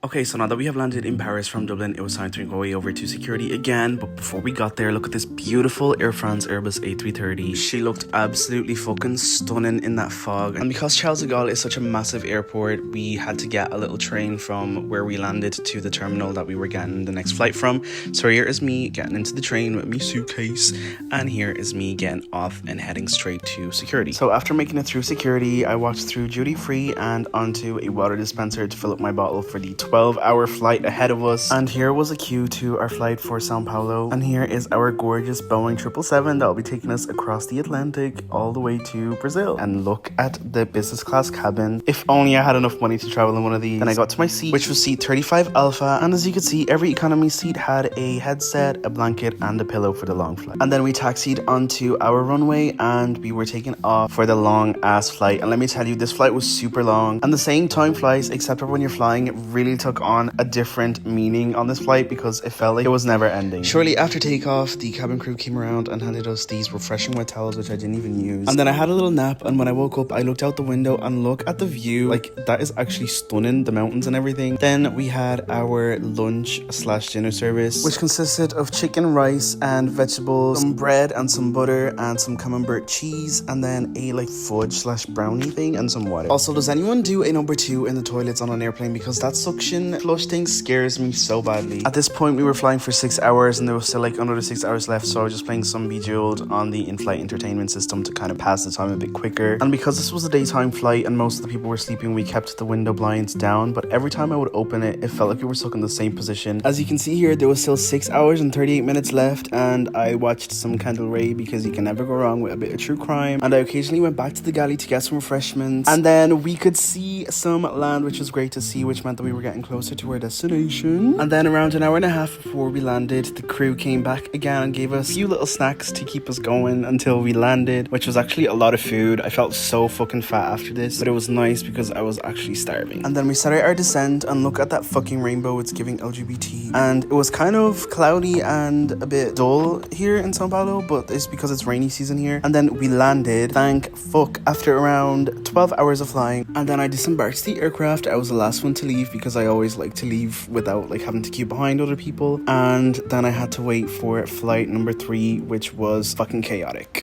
Okay, so now that we have landed in Paris from Dublin, it was time to go away over to security again. But before we got there, look at this beautiful Air France Airbus A330. She looked absolutely fucking stunning in that fog. And because Charles de Gaulle is such a massive airport, we had to get a little train from where we landed to the terminal that we were getting the next flight from. So here is me getting into the train with my suitcase, and here is me getting off and heading straight to security. So after making it through security, I walked through duty free and onto a water dispenser to fill up my bottle for the 12-hour flight ahead of us. And here was a queue to our flight for Sao Paulo. And here is our gorgeous Boeing 777 that will be taking us across the Atlantic all the way to Brazil. And look at the business class cabin. If only I had enough money to travel in one of these. Then I got to my seat, which was seat 35 Alpha. And as you can see, every economy seat had a headset, a blanket, and a pillow for the long flight. And then we taxied onto our runway and we were taking off for the long ass flight. And let me tell you, this flight was super long. And the same time flies, except for when you're flying, it really took on a different meaning on this flight because it felt like it was never ending. Shortly after takeoff, the cabin crew came around and handed us these refreshing wet towels, which I didn't even use. And then I had a little nap, and when I woke up, I looked out the window and look at the view. Like, that is actually stunning, the mountains and everything. Then we had our lunch slash dinner service, which consisted of chicken, rice, and vegetables, some bread and some butter and some camembert cheese, and then a like fudge slash brownie thing and some water. Also, does anyone do a number 2 in the toilets on an airplane? Because that suction flush thing scares me so badly. At this point, we were flying for 6 hours and there was still like another 6 hours left, so I was just playing some Bejeweled on the in-flight entertainment system to kind of pass the time a bit quicker. And because this was a daytime flight and most of the people were sleeping, we kept the window blinds down, but every time I would open it, it felt like we were stuck in the same position. As you can see here, there was still 6 hours and 38 minutes left, and I watched some Candle Ray because you can never go wrong with a bit of true crime. And I occasionally went back to the galley to get some refreshments, and then we could see some land, which was great to see, which meant that we were getting closer to our destination. And then around an hour and a half before we landed, the crew came back again and gave us a few little snacks to keep us going until we landed, which was actually a lot of food. I felt so fucking fat after this, but it was nice because I was actually starving. And then we started our descent, and look at that fucking rainbow, it's giving LGBT. And it was kind of cloudy and a bit dull here in Sao Paulo, but it's because it's rainy season here. And then we landed, thank fuck, after around 12 hours of flying. And then I disembarked the aircraft. I was the last one to leave because I always like to leave without like having to queue behind other people. And then I had to wait for flight number 3, which was fucking chaotic.